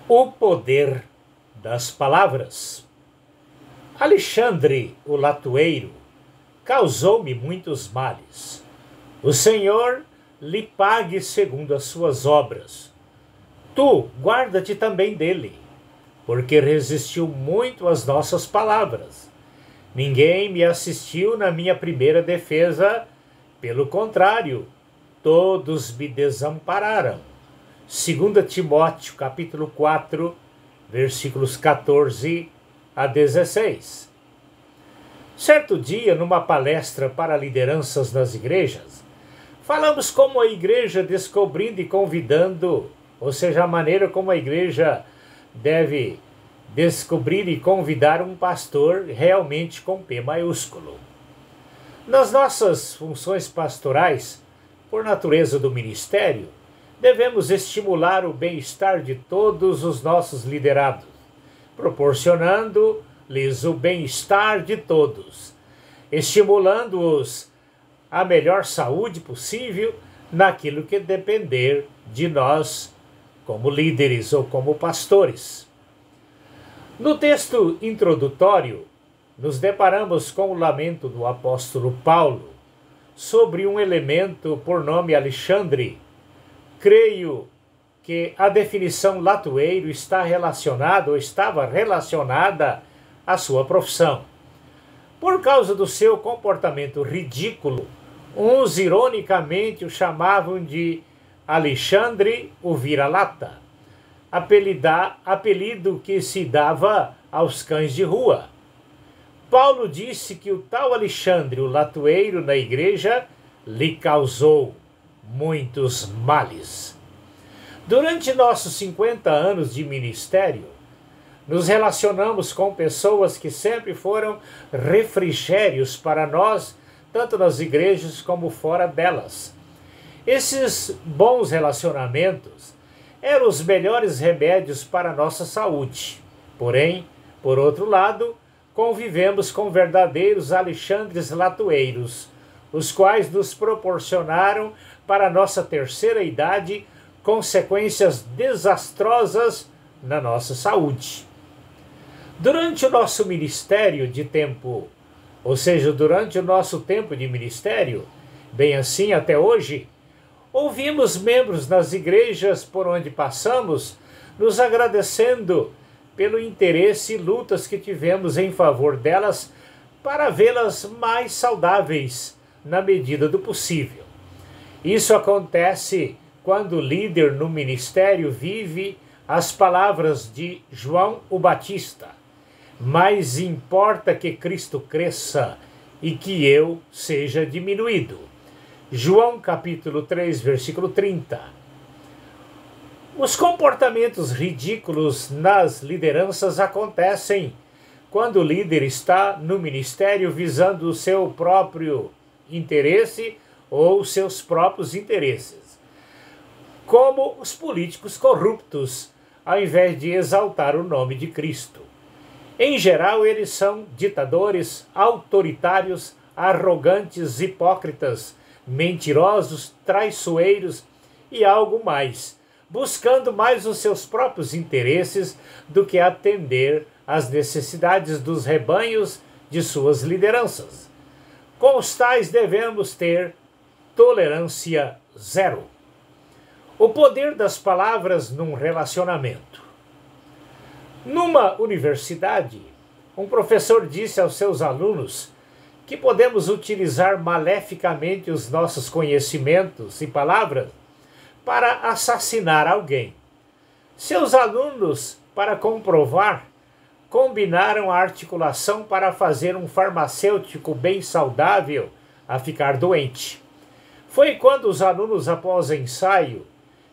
O poder das palavras. Alexandre, o latoeiro, causou-me muitos males. O Senhor lhe pague segundo as suas obras. Tu, guarda-te também dele, porque resistiu muito às nossas palavras. Ninguém me assistiu na minha primeira defesa, pelo contrário, todos me desampararam. 2 Timóteo, capítulo 4, versículos 14 a 16. Certo dia, numa palestra para lideranças nas igrejas, falamos como a igreja descobrindo e convidando, ou seja, a maneira como a igreja deve descobrir e convidar um pastor realmente com P maiúsculo. Nas nossas funções pastorais, por natureza do ministério, devemos estimular o bem-estar de todos os nossos liderados, proporcionando-lhes o bem-estar de todos, estimulando-os a melhor saúde possível naquilo que depender de nós como líderes ou como pastores. No texto introdutório, nos deparamos com o lamento do apóstolo Paulo sobre um elemento por nome Alexandre. Creio que a definição latoeiro está relacionada ou estava relacionada à sua profissão. Por causa do seu comportamento ridículo, uns ironicamente o chamavam de Alexandre o vira-lata, apelido que se dava aos cães de rua. Paulo disse que o tal Alexandre, o latoeiro na igreja, lhe causou muitos males. Durante nossos 50 anos de ministério, nos relacionamos com pessoas que sempre foram refrigérios para nós, tanto nas igrejas como fora delas. Esses bons relacionamentos eram os melhores remédios para a nossa saúde. Porém, por outro lado, convivemos com verdadeiros Alexandres latoeiros, os quais nos proporcionaram, para a nossa terceira idade, consequências desastrosas na nossa saúde. Durante o nosso ministério de tempo, ou seja, durante o nosso tempo de ministério, bem assim até hoje, ouvimos membros nas igrejas por onde passamos nos agradecendo pelo interesse e lutas que tivemos em favor delas para vê-las mais saudáveis na medida do possível. Isso acontece quando o líder no ministério vive as palavras de João o Batista: mais importa que Cristo cresça e que eu seja diminuído. João capítulo 3, versículo 30. Os comportamentos ridículos nas lideranças acontecem quando o líder está no ministério visando o seu próprio interesse ou seus próprios interesses, como os políticos corruptos, ao invés de exaltar o nome de Cristo. Em geral, eles são ditadores, autoritários, arrogantes, hipócritas, mentirosos, traiçoeiros e algo mais, buscando mais os seus próprios interesses do que atender às necessidades dos rebanhos de suas lideranças. Com os tais devemos ter tolerância zero. O poder das palavras num relacionamento. Numa universidade, um professor disse aos seus alunos que podemos utilizar maleficamente os nossos conhecimentos e palavras para assassinar alguém. Seus alunos, para comprovar, combinaram a articulação para fazer um farmacêutico bem saudável a ficar doente. Foi quando os alunos, após ensaio,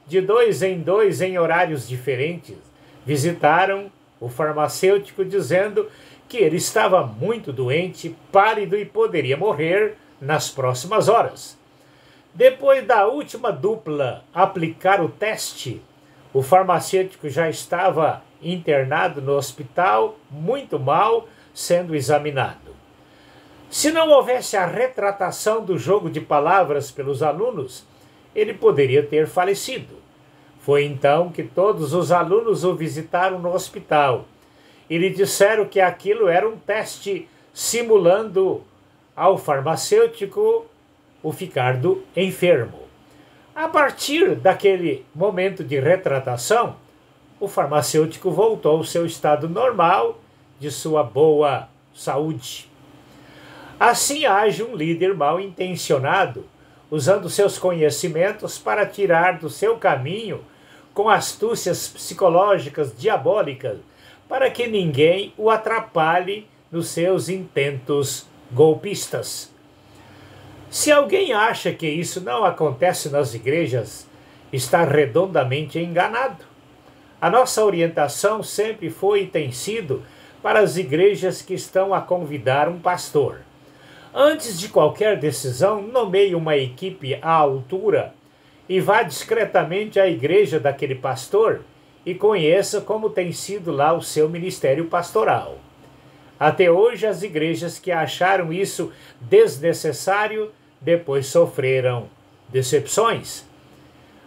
de 2 em 2 em horários diferentes, visitaram o farmacêutico dizendo que ele estava muito doente, pálido e poderia morrer nas próximas horas. Depois da última dupla aplicar o teste, o farmacêutico já estava internado no hospital, muito mal, sendo examinado. Se não houvesse a retratação do jogo de palavras pelos alunos, ele poderia ter falecido. Foi então que todos os alunos o visitaram no hospital e lhe disseram que aquilo era um teste simulando ao farmacêutico o ficar enfermo. A partir daquele momento de retratação, o farmacêutico voltou ao seu estado normal de sua boa saúde. Assim age um líder mal intencionado, usando seus conhecimentos para tirar do seu caminho com astúcias psicológicas diabólicas, para que ninguém o atrapalhe nos seus intentos golpistas. Se alguém acha que isso não acontece nas igrejas, está redondamente enganado. A nossa orientação sempre foi e tem sido para as igrejas que estão a convidar um pastor. Antes de qualquer decisão, nomeie uma equipe à altura e vá discretamente à igreja daquele pastor e conheça como tem sido lá o seu ministério pastoral. Até hoje, as igrejas que acharam isso desnecessário depois sofreram decepções.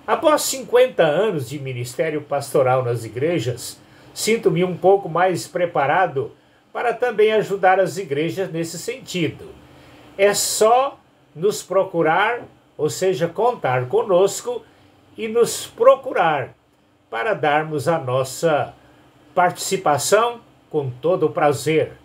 Após 50 anos de ministério pastoral nas igrejas, sinto-me um pouco mais preparado para também ajudar as igrejas nesse sentido. É só nos procurar, ou seja, contar conosco e nos procurar para darmos a nossa participação com todo o prazer.